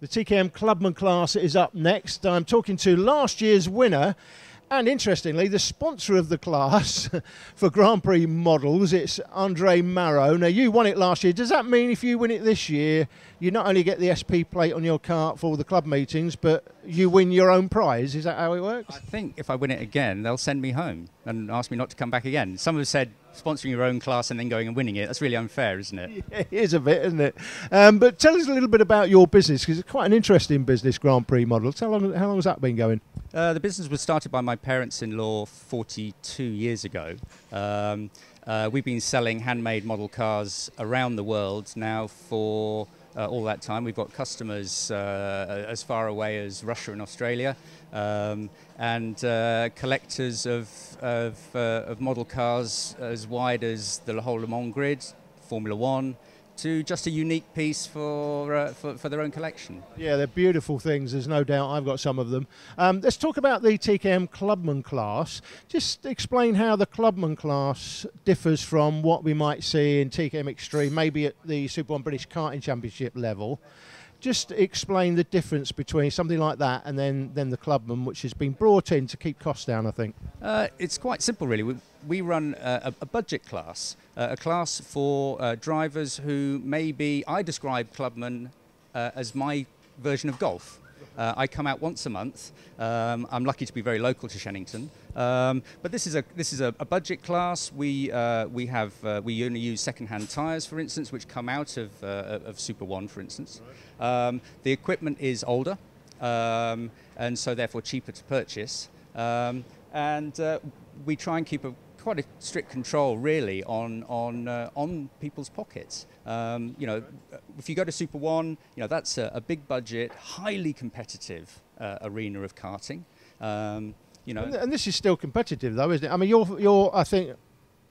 The TKM Clubman class is up next. I'm talking to last year's winner and, interestingly, the sponsor of the class for Grand Prix models. It's Andre Marot. Now, you won it last year. Does that mean if you win it this year, you not only get the SP plate on your kart for all the club meetings, but you win your own prize? Is that how it works? I think if I win it again, they'll send me home and ask me not to come back again. Some have said sponsoring your own class and then going and winning it, that's really unfair, isn't it? Yeah, it is a bit, isn't it? But tell us a little bit about your business, because it's quite an interesting business, Grand Prix models. How long has that been going? The business was started by my parents-in-law 42 years ago. We've been selling handmade model cars around the world now for all that time. We've got customers as far away as Russia and Australia, and collectors of model cars as wide as the whole Le Mans grid, Formula One, to just a unique piece for their own collection. Yeah, they're beautiful things, there's no doubt. I've got some of them. Let's talk about the TKM Clubman class. Just explain how the Clubman class differs from what we might see in TKM Extreme, maybe at the Super 1 British Karting Championship level. Just explain the difference between something like that and then the Clubman, which has been brought in to keep costs down, I think. It's quite simple, really. We run a budget class, a class for drivers who maybe, I describe Clubman as my version of golf. I come out once a month. I'm lucky to be very local to Shannington, but this is a budget class. We only use second-hand tyres, for instance, which come out of Super 1, for instance. The equipment is older, and so therefore cheaper to purchase. And we try and keep quite a strict control, really, on people's pockets. You know, if you go to Super 1, you know, that's a big budget, highly competitive arena of karting. You know, and this is still competitive, though, isn't it? I mean, you're I think.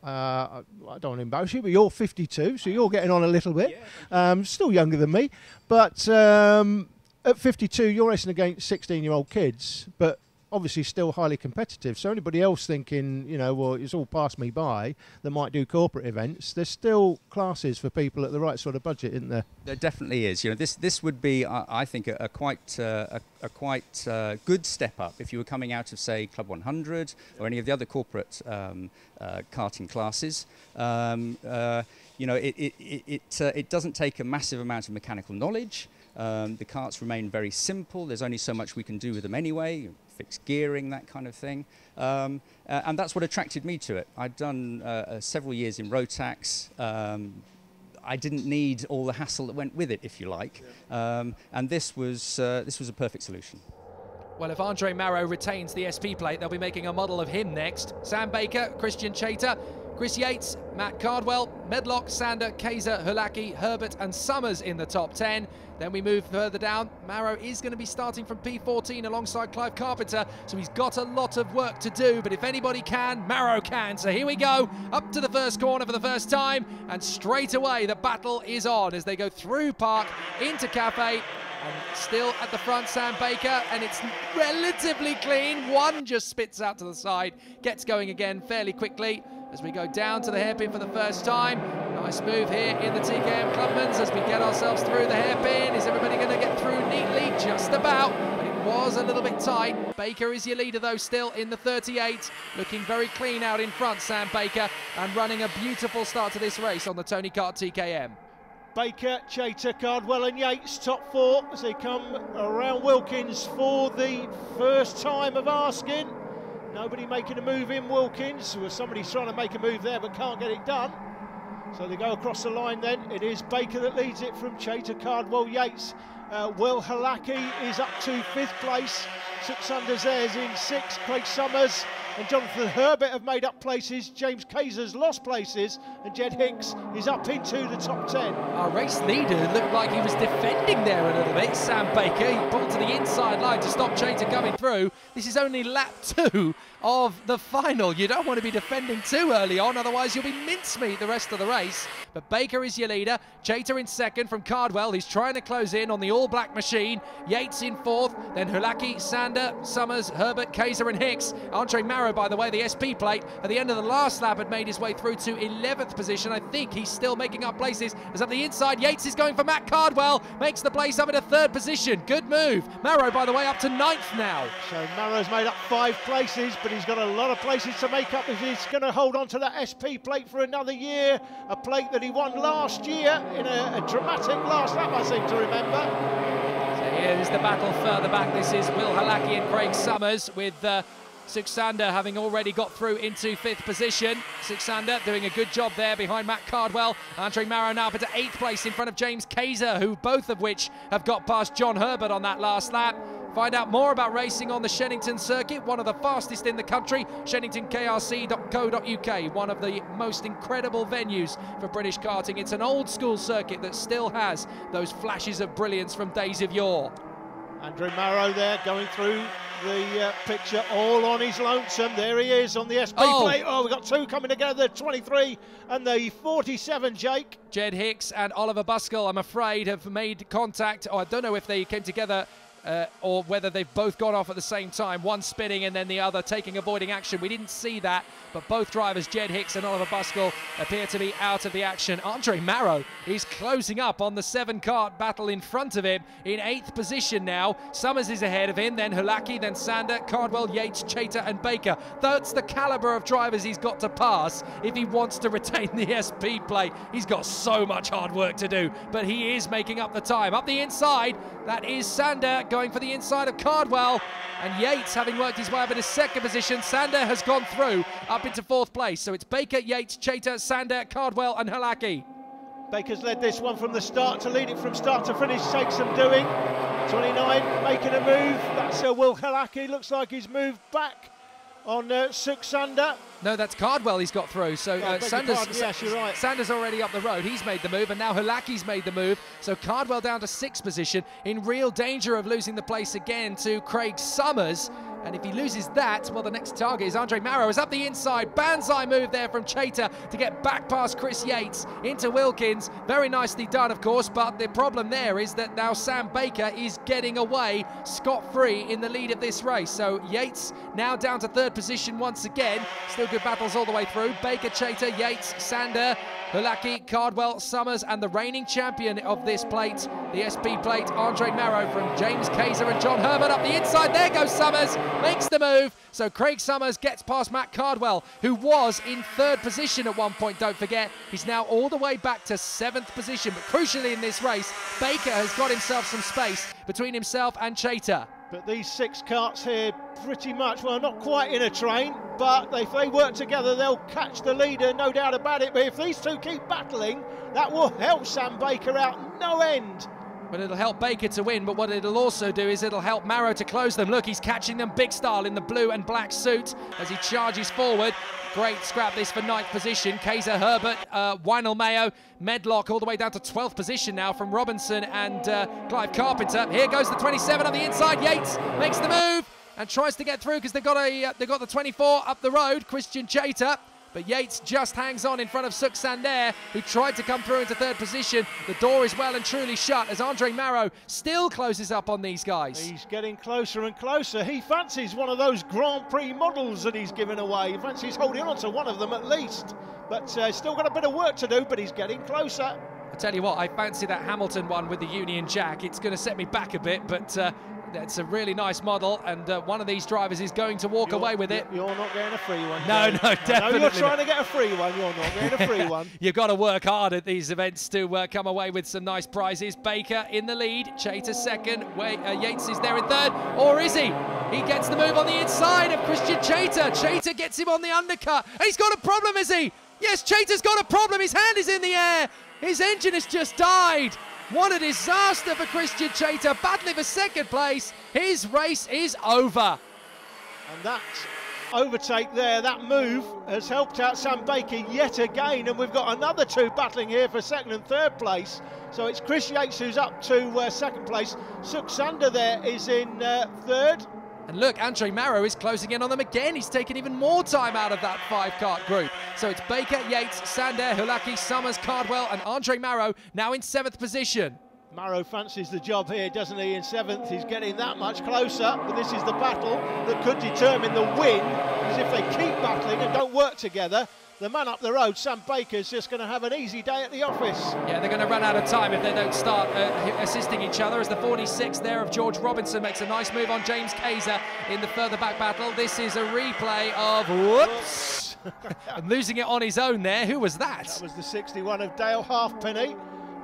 I don't want to embarrass you, but you're 52, so you're getting on a little bit. Yeah. Still younger than me, but at 52, you're racing against 16-year-old kids, but obviously still highly competitive. So anybody else thinking, you know, well, it's all passed me by, that might do corporate events, there's still classes for people at the right sort of budget, isn't there? There definitely is. You know, this would be, I think, a quite good step up if you were coming out of, say, Club 100 or any of the other corporate karting classes. You know, it doesn't take a massive amount of mechanical knowledge. The karts remain very simple. There's only so much we can do with them anyway. Fixed gearing, that kind of thing. And that's what attracted me to it. I'd done several years in Rotax. I didn't need all the hassle that went with it, if you like. And this was a perfect solution. Well, if Andre Marot retains the SP plate, they'll be making a model of him next. Sam Baker, Christian Chater, Chris Yates, Matt Cardwell, Medlock, Sander, Kaiser, Hulaki, Herbert and Summers in the top 10. Then we move further down. Marot is going to be starting from P14 alongside Clive Carpenter, so he's got a lot of work to do, but if anybody can, Marot can. So here we go, up to the first corner for the first time, and straight away the battle is on as they go through Park into Cafe. And still at the front, Sam Baker, and it's relatively clean. One just spits out to the side, gets going again fairly quickly as we go down to the hairpin for the first time. Nice move here in the TKM Clubmans as we get ourselves through the hairpin. Is everybody going to get through neatly? Just about, but it was a little bit tight. Baker is your leader, though, still in the 38. Looking very clean out in front, Sam Baker, and running a beautiful start to this race on the Tony Kart TKM. Baker, Chater, Cardwell and Yates, top four as they come around Wilkins for the first time of asking. Nobody making a move in Wilkins. Well, somebody's trying to make a move there but can't get it done. So they go across the line then. It is Baker that leads it from Chater, Cardwell, Yates. Will Halaki is up to 5th place. Suk Sunder's in 6th. Craig Summers and Jonathan Herbert have made up places. James Kaiser's lost places, and Jed Hinks is up into the top 10. Our race leader looked like he was defending there a little bit. Sam Baker, he pulled to the inside line to stop Chater coming through. This is only lap 2 of the final. You don't want to be defending too early on, otherwise you'll be mincemeat the rest of the race. But Baker is your leader. Chater in second from Cardwell. He's trying to close in on the all full black machine. Yates in fourth, then Hulaki, Sander, Summers, Herbert, Kaiser and Hicks. Andre Marrow, by the way, the SP plate, at the end of the last lap had made his way through to 11th position. I think he's still making up places. As up the inside, Yates is going for Matt Cardwell, makes the place up into 3rd position. Good move. Marrow, by the way, up to 9th now. So Marrow's made up 5 places, but he's got a lot of places to make up if he's going to hold on to that SP plate for another year. A plate that he won last year in a dramatic last lap, I seem to remember. So here's the battle further back. This is Will Halaki and Craig Summers, with Suxander having already got through into 5th position. Suxander doing a good job there behind Matt Cardwell. Andre Marrow now up into 8th place in front of James Kaiser, who both of which have got past John Herbert on that last lap. Find out more about racing on the Shenington circuit, one of the fastest in the country, sheningtonkrc.co.uk, one of the most incredible venues for British karting. It's an old school circuit that still has those flashes of brilliance from days of yore. Andrew Marrow there going through the picture all on his lonesome. There he is on the SP plate. Oh, we've got 2 coming together, 23 and the 47, Jake. Jed Hicks and Oliver Buskell, I'm afraid, have made contact. I don't know if they came together or whether they've both gone off at the same time, one spinning and then the other taking avoiding action. We didn't see that, but both drivers, Jed Hicks and Oliver Buskell, appear to be out of the action. Andre Marrow is closing up on the 7-kart battle in front of him in 8th position now. Summers is ahead of him, then Hulaki, then Sander, Cardwell, Yates, Chater and Baker. That's the calibre of drivers he's got to pass if he wants to retain the SP plate. He's got so much hard work to do, but he is making up the time. Up the inside, that is Sander going for the inside of Cardwell, and Yates, having worked his way up into 2nd position. Sander has gone through up into 4th place, so it's Baker, Yates, Chater, Sander, Cardwell and Hulaki. Baker's led this one from the start. To lead it from start to finish takes some doing. 29 making a move. That's Will Hulaki. Looks like he's moved back on Suxander. No, that's Cardwell he's got through. So yes, you're right. Sander's already up the road. He's made the move, and now Hulaki's made the move. So Cardwell down to 6th position, in real danger of losing the place again to Craig Summers. And if he loses that, well, the next target is Andre Marrow. Is up the inside. Banzai move there from Chater to get back past Chris Yates into Wilkins. Very nicely done, of course, but the problem there is that now Sam Baker is getting away scot-free in the lead of this race. So Yates now down to 3rd position once again. Still good battles all the way through. Baker, Chater, Yates, Sander, Hulaki, Cardwell, Summers, and the reigning champion of this plate, the SP plate, Andre Marrow, from James Kaiser and John Herbert. Up the inside, there goes Summers, makes the move. So Craig Summers gets past Matt Cardwell, who was in 3rd position at one point, don't forget. He's now all the way back to 7th position, but crucially in this race, Baker has got himself some space between himself and Chater. But these 6 karts here pretty much, well, not quite in a train, but if they work together, they'll catch the leader, no doubt about it. But if these 2 keep battling, that will help Sam Baker out no end. But it'll help Baker to win, but what it'll also do is it'll help Marrow to close them. Look, he's catching them big style in the blue and black suit as he charges forward. Great scrap this for 9th position. Kaiser, Herbert, Weinel Mayo, Medlock all the way down to 12th position now from Robinson and Clive Carpenter. Here goes the 27 on the inside. Yates makes the move and tries to get through because they've got the 24 up the road, Christian Chater. But Yates just hangs on in front of Suxander, who tried to come through into 3rd position. The door is well and truly shut as Andre Marrow still closes up on these guys. He's getting closer and closer. He fancies one of those Grand Prix models that he's given away. He fancies holding on to one of them at least. But still got a bit of work to do, but he's getting closer. I tell you what, I fancy that Hamilton one with the Union Jack. It's going to set me back a bit, but it's a really nice model, and one of these drivers is going to walk away with it. You're not getting a free one. No, definitely. I know you're trying to get a free one. You're not getting a free one. You've got to work hard at these events to come away with some nice prizes. Baker in the lead, Chater 2nd, Yates is there in 3rd, or is he? He gets the move on the inside of Christian Chater. Chater gets him on the undercut. He's got a problem, is he? Yes, Chater's got a problem. His hand is in the air. His engine has just died. What a disaster for Christian Chater, battling for 2nd place. His race is over. And that overtake there, that move, has helped out Sam Baker yet again. And we've got another 2 battling here for 2nd and 3rd place. So it's Chris Yates who's up to 2nd place. Suxander there is in 3rd. And look, Andre Marrow is closing in on them again. He's taken even more time out of that 5-kart group. So it's Baker, Yates, Sander, Hulaki, Summers, Cardwell and Andre Marrow now in 7th position. Marrow fancies the job here, doesn't he? In 7th, he's getting that much closer, but this is the battle that could determine the win, because if they keep battling and don't work together, the man up the road, Sam Baker's just going to have an easy day at the office. Yeah, they're going to run out of time if they don't start assisting each other, as the 46 there of George Robinson makes a nice move on James Kayser in the further back battle. This is a replay of, whoops, and losing it on his own there. Who was that? That was the 61 of Dale Halfpenny.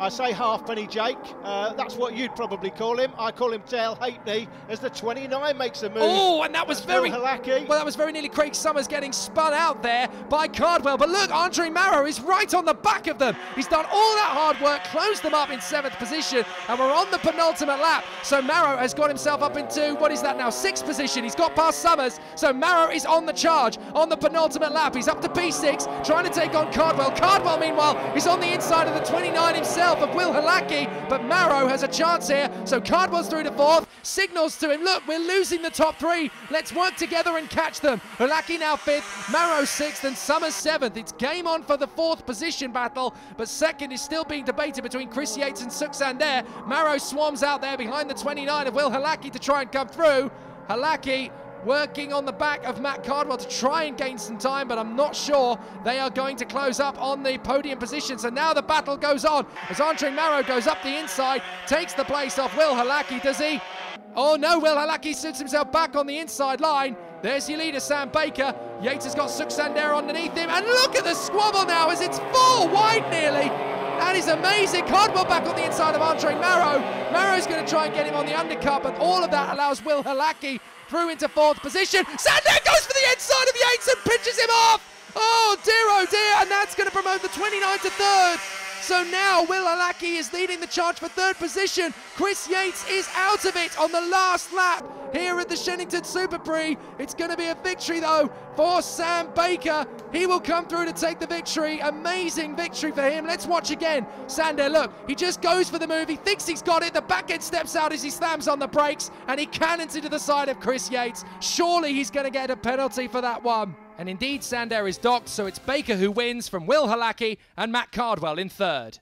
I say Halfpenny, Jake. That's what you'd probably call him. I call him Dale Halfpenny as the 29 makes a move. Oh, and that was very... Well, that was very nearly Craig Summers getting spun out there by Cardwell. But look, Andre Marrow is right on the back of them. He's done all that hard work, closed them up in 7th position, and we're on the penultimate lap. So Marrow has got himself up into, what is that now, 6th position. He's got past Summers. So Marrow is on the charge on the penultimate lap. He's up to P6, trying to take on Cardwell. Cardwell, meanwhile, is on the inside of the 29 himself of Will Halaki, but Marrow has a chance here. So Cardwell's through to 4th, signals to him, look, we're losing the top 3. Let's work together and catch them. Halaki now 5th, Marrow 6th, and Summers 7th. It's game on for the 4th position battle, but 2nd is still being debated between Chris Yates and Suxander. Marrow swarms out there behind the 29 of Will Halaki to try and come through. Halaki working on the back of Matt Cardwell to try and gain some time, but I'm not sure they are going to close up on the podium position. So now the battle goes on as Andre Marrow goes up the inside, takes the place off Will Halaki. Does he? Oh no, Will Halaki sits himself back on the inside line. There's your leader, Sam Baker. Yates has got Suxander underneath him, and look at the squabble now as it's 4 wide nearly. That is amazing. Cardwell back on the inside of Andre Marrow. Marrow's going to try and get him on the undercut, but all of that allows Will Halaki through into 4th position. Sander goes for the inside of Yates and pitches him off. Oh dear, and that's going to promote the 29 to 3rd. So now Will Halaki is leading the charge for 3rd position. Chris Yates is out of it on the last lap here at the Shenington Superprix. It's going to be a victory though for Sam Baker. He will come through to take the victory. Amazing victory for him. Let's watch again. Sander, look, he just goes for the move. He thinks he's got it. The back end steps out as he slams on the brakes and he cannons into the side of Chris Yates. Surely he's going to get a penalty for that one. And indeed, Sander is docked, so it's Baker who wins from Will Halaki and Matt Cardwell in 3rd.